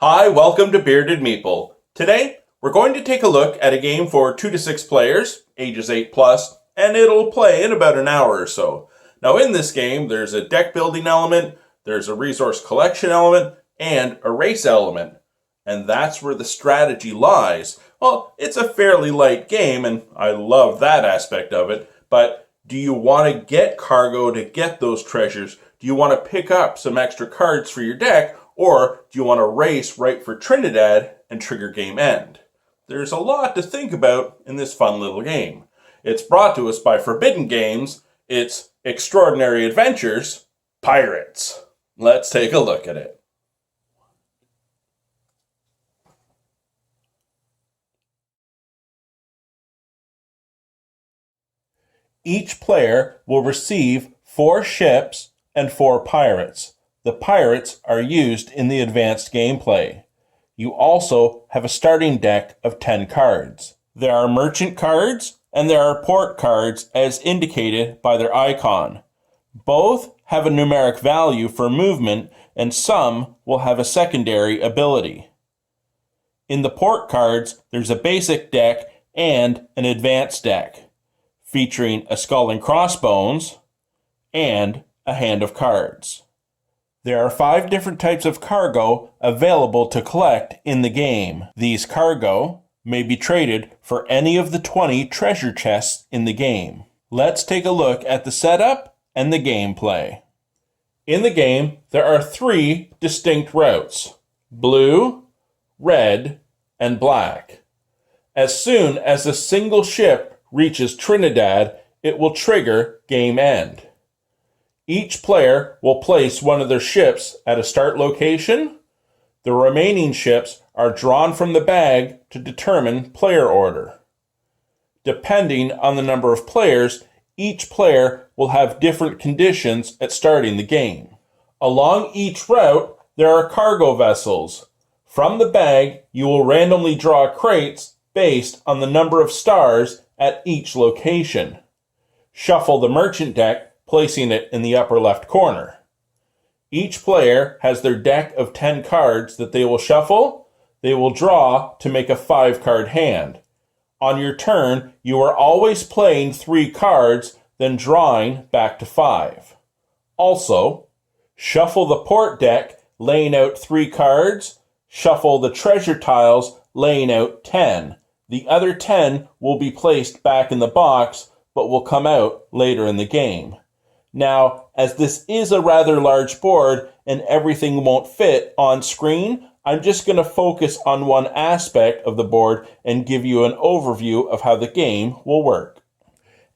Hi, welcome to Bearded Meeple. Today, we're going to take a look at a game for 2 to 6 players, ages 8 plus, and it'll play in about an hour or so. Now in this game, there's a deck building element, there's a resource collection element, and a race element. And that's where the strategy lies. Well, it's a fairly light game, and I love that aspect of it, but do you want to get cargo to get those treasures? Do you want to pick up some extra cards for your deck? Or do you want to race right for Trinidad and trigger game end? There's a lot to think about in this fun little game. It's brought to us by Forbidden Games. It's Extraordinary Adventures, Pirates. Let's take a look at it. Each player will receive 4 ships and 4 pirates. The pirates are used in the advanced gameplay. You also have a starting deck of 10 cards. There are merchant cards and there are port cards as indicated by their icon. Both have a numeric value for movement and some will have a secondary ability. In the port cards, there's a basic deck and an advanced deck, featuring a skull and crossbones and a hand of cards. There are 5 different types of cargo available to collect in the game. These cargo may be traded for any of the 20 treasure chests in the game. Let's take a look at the setup and the gameplay. In the game, there are 3 distinct routes: blue, red, and black. As soon as a single ship reaches Trinidad, it will trigger game end. Each player will place one of their ships at a start location. The remaining ships are drawn from the bag to determine player order. Depending on the number of players, each player will have different conditions at starting the game. Along each route, there are cargo vessels. From the bag, you will randomly draw crates based on the number of stars at each location. Shuffle the merchant deck, placing it in the upper left corner. Each player has their deck of 10 cards that they will shuffle. They will draw to make a 5-card hand. On your turn, you are always playing 3 cards, then drawing back to 5. Also, shuffle the port deck, laying out 3 cards. Shuffle the treasure tiles, laying out 10. The other 10 will be placed back in the box, but will come out later in the game. Now, as this is a rather large board and everything won't fit on screen, I'm just going to focus on one aspect of the board and give you an overview of how the game will work.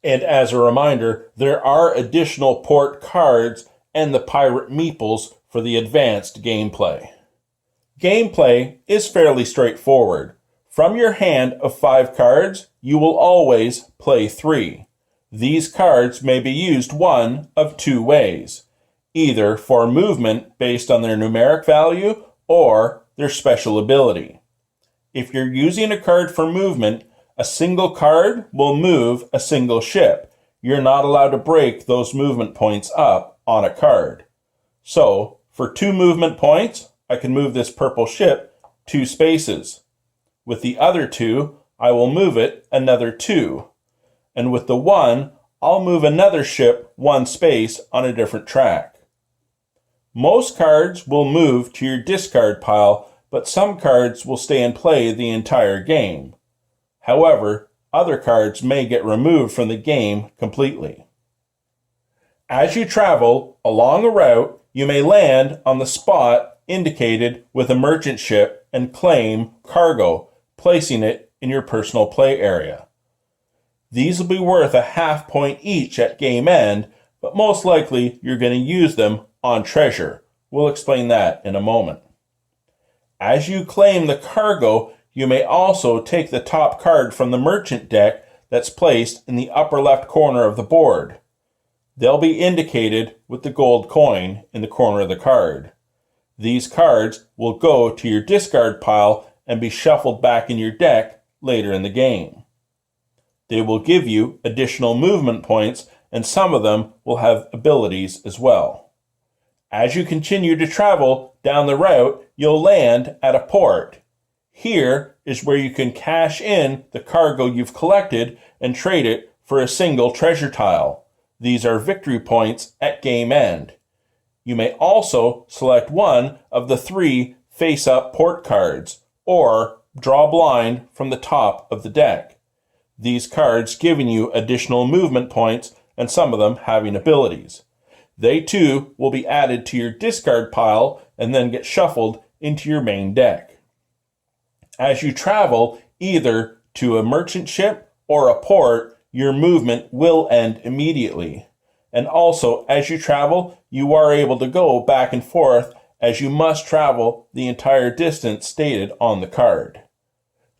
And as a reminder, there are additional port cards and the pirate meeples for the advanced gameplay. Gameplay is fairly straightforward. From your hand of 5 cards, you will always play 3. These cards may be used one of 2 ways, either for movement based on their numeric value or their special ability. If you're using a card for movement, a single card will move a single ship. You're not allowed to break those movement points up on a card. So, for 2 movement points, I can move this purple ship 2 spaces. With the other 2, I will move it another 2. And with the 1, I'll move another ship 1 space on a different track. Most cards will move to your discard pile, but some cards will stay in play the entire game. However, other cards may get removed from the game completely. As you travel along a route, you may land on the spot indicated with a merchant ship and claim cargo, placing it in your personal play area. These will be worth a half point each at game end, but most likely you're going to use them on treasure. We'll explain that in a moment. As you claim the cargo, you may also take the top card from the merchant deck that's placed in the upper left corner of the board. They'll be indicated with the gold coin in the corner of the card. These cards will go to your discard pile and be shuffled back in your deck later in the game. They will give you additional movement points, and some of them will have abilities as well. As you continue to travel down the route, you'll land at a port. Here is where you can cash in the cargo you've collected and trade it for a single treasure tile. These are victory points at game end. You may also select one of the 3 face-up port cards, or draw blind from the top of the deck. These cards giving you additional movement points and some of them having abilities. They too will be added to your discard pile and then get shuffled into your main deck. As you travel either to a merchant ship or a port, your movement will end immediately. And also, as you travel, you are able to go back and forth as you must travel the entire distance stated on the card.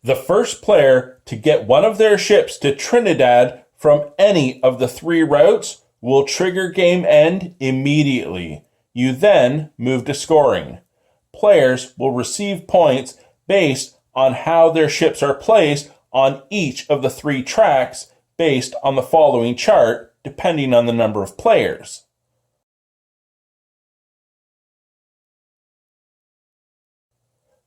The first player to get one of their ships to Trinidad from any of the 3 routes will trigger game end immediately. You then move to scoring. Players will receive points based on how their ships are placed on each of the 3 tracks based on the following chart, depending on the number of players.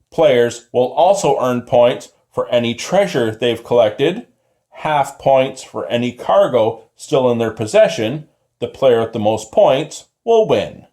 Players will also earn points for any treasure they've collected, half points for any cargo still in their possession. The player with the most points will win.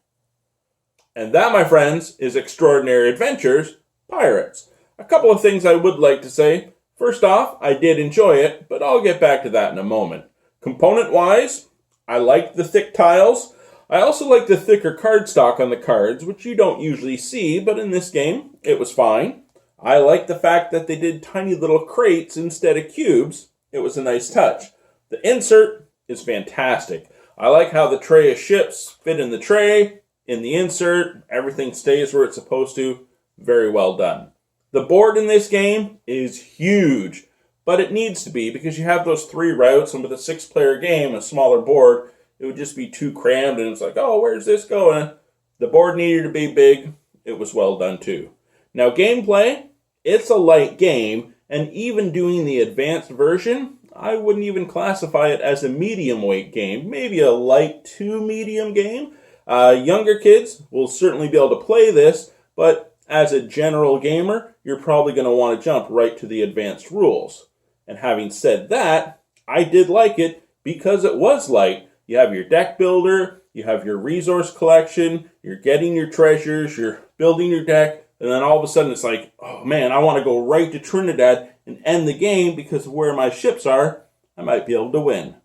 And that, my friends, is Extraordinary Adventures Pirates. A couple of things I would like to say. First off, I did enjoy it, but I'll get back to that in a moment. Component-wise, I liked the thick tiles. I also like the thicker cardstock on the cards, which you don't usually see, but in this game, it was fine. I like the fact that they did tiny little crates instead of cubes. It was a nice touch. The insert is fantastic. I like how the tray of ships fit in the tray, in the insert, everything stays where it's supposed to. Very well done. The board in this game is huge, but it needs to be because you have those 3 routes, and with a 6-player game, a smaller board, it would just be too crammed, and it's like, oh, where's this going? The board needed to be big. It was well done too. Now, gameplay, it's a light game, and even doing the advanced version, I wouldn't even classify it as a medium weight game. Maybe a light to medium game. Younger kids will certainly be able to play this, but as a general gamer, you're probably going to want to jump right to the advanced rules. And having said that, I did like it because it was light. You have your deck builder, you have your resource collection, you're getting your treasures, you're building your deck, and then all of a sudden it's like, oh man, I want to go right to Trinidad and end the game because of where my ships are. I might be able to win.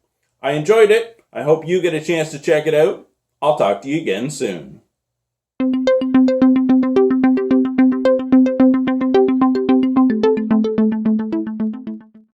I enjoyed it. I hope you get a chance to check it out. I'll talk to you again soon.